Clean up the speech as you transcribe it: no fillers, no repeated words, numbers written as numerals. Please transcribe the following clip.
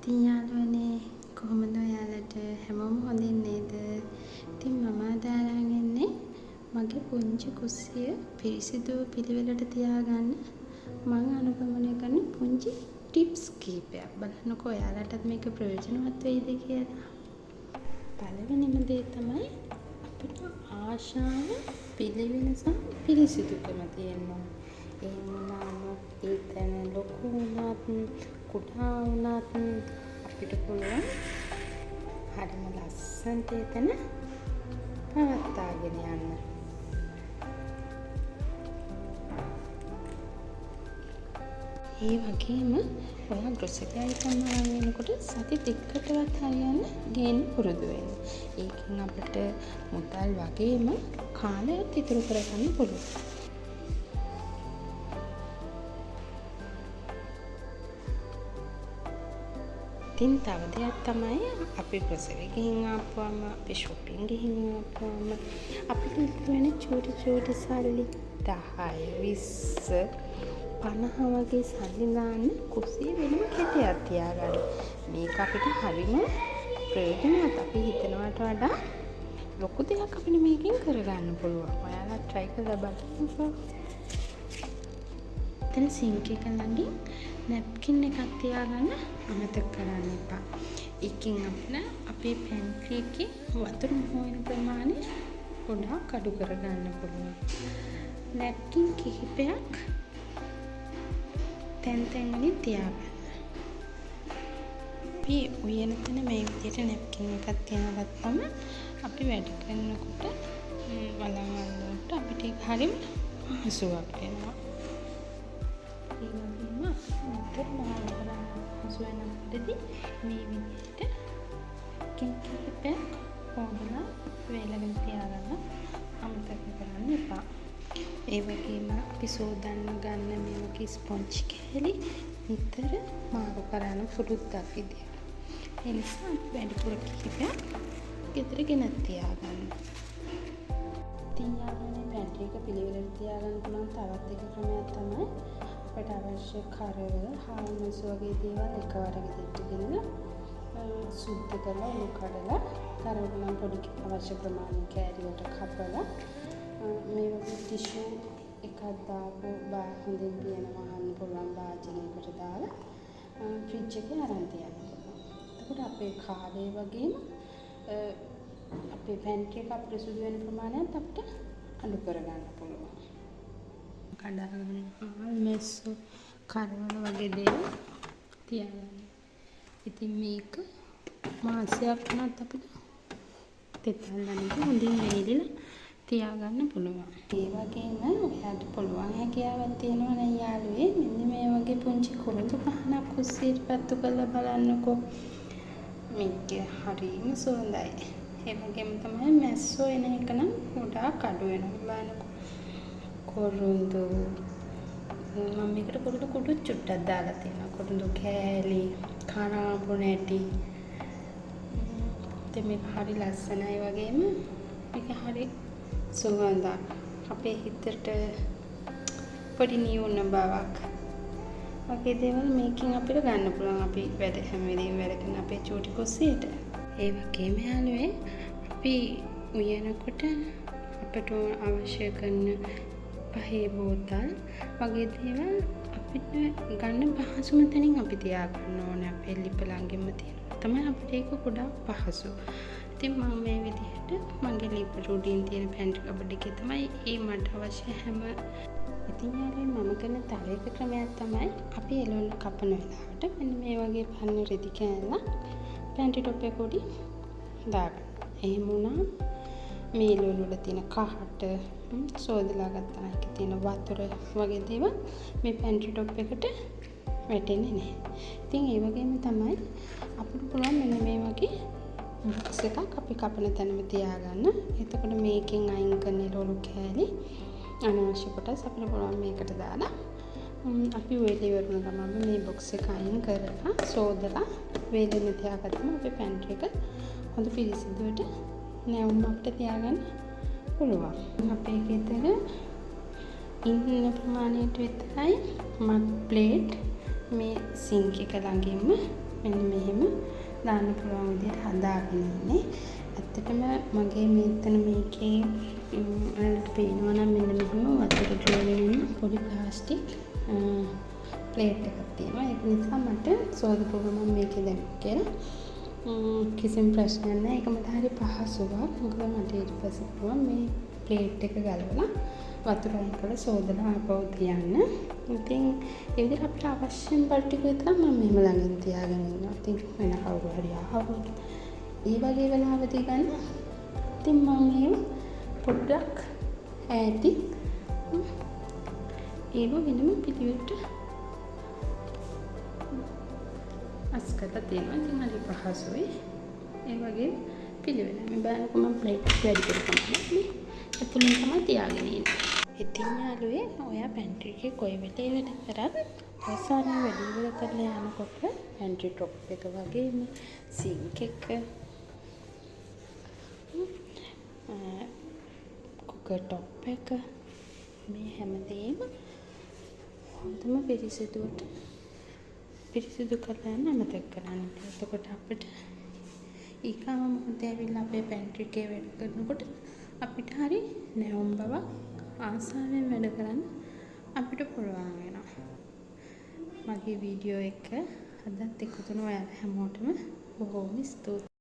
ඉතින් යාළුවනේ කොහොමද ඔයාලට හැමෝම හොඳින් නේද? ඉතින් මම අද අරන් එන්නේ මගේ පුංචි කුස්සිය පිරිසිදු පිළිවෙලට තියාගන්න මම අනුගමනය කරන පුංචි ටිප්ස් කීපයක්. බලන්නකෝ ඔයාලටත් මේක ප්‍රයෝජනවත් වෙයිද කියලා. පළවෙනිම දේ තමයි අපිට ආශාව පිළිවෙල සහ පිරිසිදුකම තියෙනවා. ඒ වුණාම ඒතන ලොකු වුණත් කුඩා වුණත් අපිට පුළුවන් හරිම ලස්සනට එතන පවත්වාගෙන යන්න. ඒ වගේම ඔයා ග්‍රොසරි අයිටම් අරන් එනකොට සති දෙකකටවත් හරියන්න ගේන්න පුරුදු වෙන්න. ඒකෙන් අපිට මුදල් වගේම කාලයත් ඉතුරු කරගන්න පුළුවන්. ඉතින් තව දෙයක් තමයි අපි ග්‍රොසරි ගිහින් ආපුවම අපි shopping ගිහින් ආපුවම අපිට ඉතුරු වෙන චූටි සල්ලි 10 20 50 වගේ සල්ලි දාන්න කුස්සිය වෙනම කෙටයක් තියාගන්න. මේක අපිට හරිම ප්‍රයෝජනවත්. අපි හිතනවට වඩා ලොකු දෙයක් අපිට මේකෙන් කරගන්න පුළුවන්. ඔයාලා try කරලා බලන්නකෝ. එතන සින්ක් එක ළඟින් නැප්කින් එකක් තියාගන්න අමතක කරන්න එපා. ඒකෙන් අපේ පැන්ට්‍රි එකේ වතුර හොයන ප්‍රමාණය ගොඩාක් අඩු කරගන්න පුළුවන්. නැප්කින් කිහිපයක් තැන් වලින් තියාගන්න. අපි උයන තැන මේ විදිහට නැප්කින් එකක් තියාගත්තම අපි වැඩ කරනකොට වලංගන්නට අපිට ඒක හරිම පහසුවක් වෙනවා. ඒ වගේම උත්තර මහල් කරන්න පහසු වෙනකොටදී මේ විදිහට කිහිපයක් හොදලා වේලගෙන තියාගන්න අමතක කරන්න එපා. ඒ වගේම අපි සෝදන්න ගන්න මේ වගේ ස්පොන්ජ් කෑලි නිතර මාරු කරන පුරුද්දක් විදියට. ඒ නිසා වැඩිපුර කිහිපයක් ගෙදර ගෙනත් තියාගන්න. ඉතින් යාළුවනේ පැන්ට්‍රි එක පිළිවෙලට තියාගන්න පුළුවන් තවත් එක ක්‍රමයක් තමයි අපිට අවශ්‍ය කරවල, හාල්මස් වගේ දේවල් එකවර ගෙදරට ගෙනලා සුද්ධ කරලා උණු කඩලා කරවල පොඩි අවශ්‍ය ප්‍රමාණය කෑලියට කපලා මේ වගේ ටිෂු එකක් දාපු හොඳින් පියන වහන්න පුළුවන් භාජනයකට දාලා ෆ්‍රිජ් එකේ අරන් තියන්න පුළුවන්. එතකොට අපේ කාලය වගේම අපේ පැන්ට්‍රි එක අපිරිසුදු වෙන ප්‍රමාණයත් අපිට අඩු කරගන්න පුළුවන්. කඩාගෙන මෙස්සු කරවල වගේ දේවල් තියාගන්න. ඉතින් මේක මාසයක් වුණත් අපිට තෙතල්ලන්නේ හොඳින් වේලිලා තියාගන්න පුළුවන්. ඒ වගේම ඔයාලට පුළුවන් හැකියාවක් තියෙනවා නම් යාළුවේ මෙන්න මේ වගේ පුංචි කුරුඳු පහනක් කුස්සියට පත්තු කරලා බලන්නකෝ. මේක හරිම සුවඳයි. ඒ වගේම තමයි මැස්සෝ එන එක නම් ගොඩාක් අඩු වෙනවා. බලන්නකෝ. කුරුඳු මම මේකට කුරුඳු කුඩු චුට්ටක් දාලා තියෙනවා. කුරුඳු කෑලි, කනඹු නැටි. මේක හරි ලස්සනයි වගේම මේක හරි සුවඳක්. අපේ හිතට පොඩි නියුන බවක් වගේ දේවල් මේකෙන් අපිට ගන්න පුළුවන්. අපි වැඩ හැම වෙලේම වැඩ කරන අපේ චූටි කුස්සියට. ඒ වගේම යාළුවේ අපි උයනකොට අපට අවශ්‍ය කරන පහේ බෝතල් වගේ දේවල් අපිට ගන්න පහසුම තැනින් අපි තියාගන්න ඕනේ. අපේ ලිප ළඟින්ම තියෙනවා. තමයි අපිට ඒක ගොඩාක් පහසු. ඉතින් මම මේ විදිහට මගේ ලිප උඩින් තියෙන පැන්ට්‍රි කබඩ් එකේ තමයි මට අවශ්‍ය හැම. ඉතින් යාළුවනේ මම කරන තව එක ක්‍රමයක් තමයි අපි එළවලු කපන වෙලාවට මෙන්න මේ වගේ පන්න රෙදි කෑල්ලක් පැන්ට්‍රි ටොප් එක උඩින් දාගන්න. එහෙම වුණා මේ එළවලු වල තියෙන කහට සෝදලා ගත්තා එකේ තියෙන වතුර වගේ දේවල් මේ පැන්ට්‍රි ටොප් එකට වැටෙන්නේ නැහැ. ඉතින් ඒ වගේම තමයි අපිට පුළුවන් මෙන්න මේ වගේ බොක්ස් එකක් අපි කපන තැනම තියාගන්න. එතකොට මේකෙන් අයින් කරන එළවලු කෑලි අනවශ්‍ය කොටස් අපිට පුළුවන් මේකට දාලා අපි වේලි වරුන ගමන් මේ බොක්ස් එක අයින් කරලා සෝදලා වේලෙන්න තියාගත්තම අපේ පැන්ට්‍රි එක හොඳ පිරිසිදුවට නැවුම් අපිට තියාගන්න පුළුවන්. අපේ ගෙදර ඉන්න ප්‍රමාණයට විතරයි මග් ප්ලේට් මේ සින්ක් එක ළඟින්ම මෙන්න මෙහෙම දාන්න පුළුවන් විදිහට හදාගෙන ඉන්නේ. ඇත්තටම මගේ මෙතන මේකේ ඔයාලට පේනවා නම් මෙන්න මෙහෙම වතුර ඩ්‍රෝ වෙන පොඩි ප්ලාස්ටික් ප්ලේට් එකක් තියෙනවා. ඒක නිසා මට සෝදපුවම මම මේකේ දැම්මා කියලා කිසිම ප්‍රශ්නයක් නැහැ. ඒක මට හරි පහසුවක්. මොකද මට ඊට පස්සේ පුළුවන් මේ ප්ලේට් එක ගලවලා වතුර අයින් කරලා සෝදලා ආපහු තියන්න. ඉතින් ඒ විදිහට අපිට අවශ්‍ය බඩු ටික විතරක් මම මෙහෙම ළඟින් තියාගෙන ඉන්නවා. ඉතින් වෙන කවුරු හරි ආවොත් ඒ වගේ වෙලාවදී ගන්න. ඉතින් මම මේව පොඩ්ඩක් ඈතින් ඒව වෙනම පිළිවෙලට අස්කරලා තියෙනවා. ඉතින් හරි පහසුයි. ඒ වගේ පිළිවෙල. මේ බලන්නකො මම ප්ලේට් එක වැඩි කරගන්නවා. මේ ඇතුලෙන් තමයි තියාගෙන ඉන්නේ. ඉතින් යාළුවේ ඔයා පැන්ට්‍රි එකේ කොයි වෙලේ වැඩ කරත් අවසානයේ වැඩි ඉවර කරලා යනකොට පැන්ට්‍රි টොප් එක වගේම සින්ක් එක කුකර් টොප් එක මේ හැමදේම හොඳම පිරිසිදු කරලා යන්න අමතක කරන්න. එතකොට අපිට ඊගාව මොහොතේ ඇවිල්ලා අපේ පැන්ට්‍රි එකේ වැඩ කරනකොට අපිට හරි නැවුම් බවක් ආසාවෙන් වැඩ කරන්න අපිට පුළුවන් වෙනවා. මගේ වීඩියෝ එක අදත් එකතු වෙන ඔයාලා හැමෝටම බොහොම ස්තුතියි.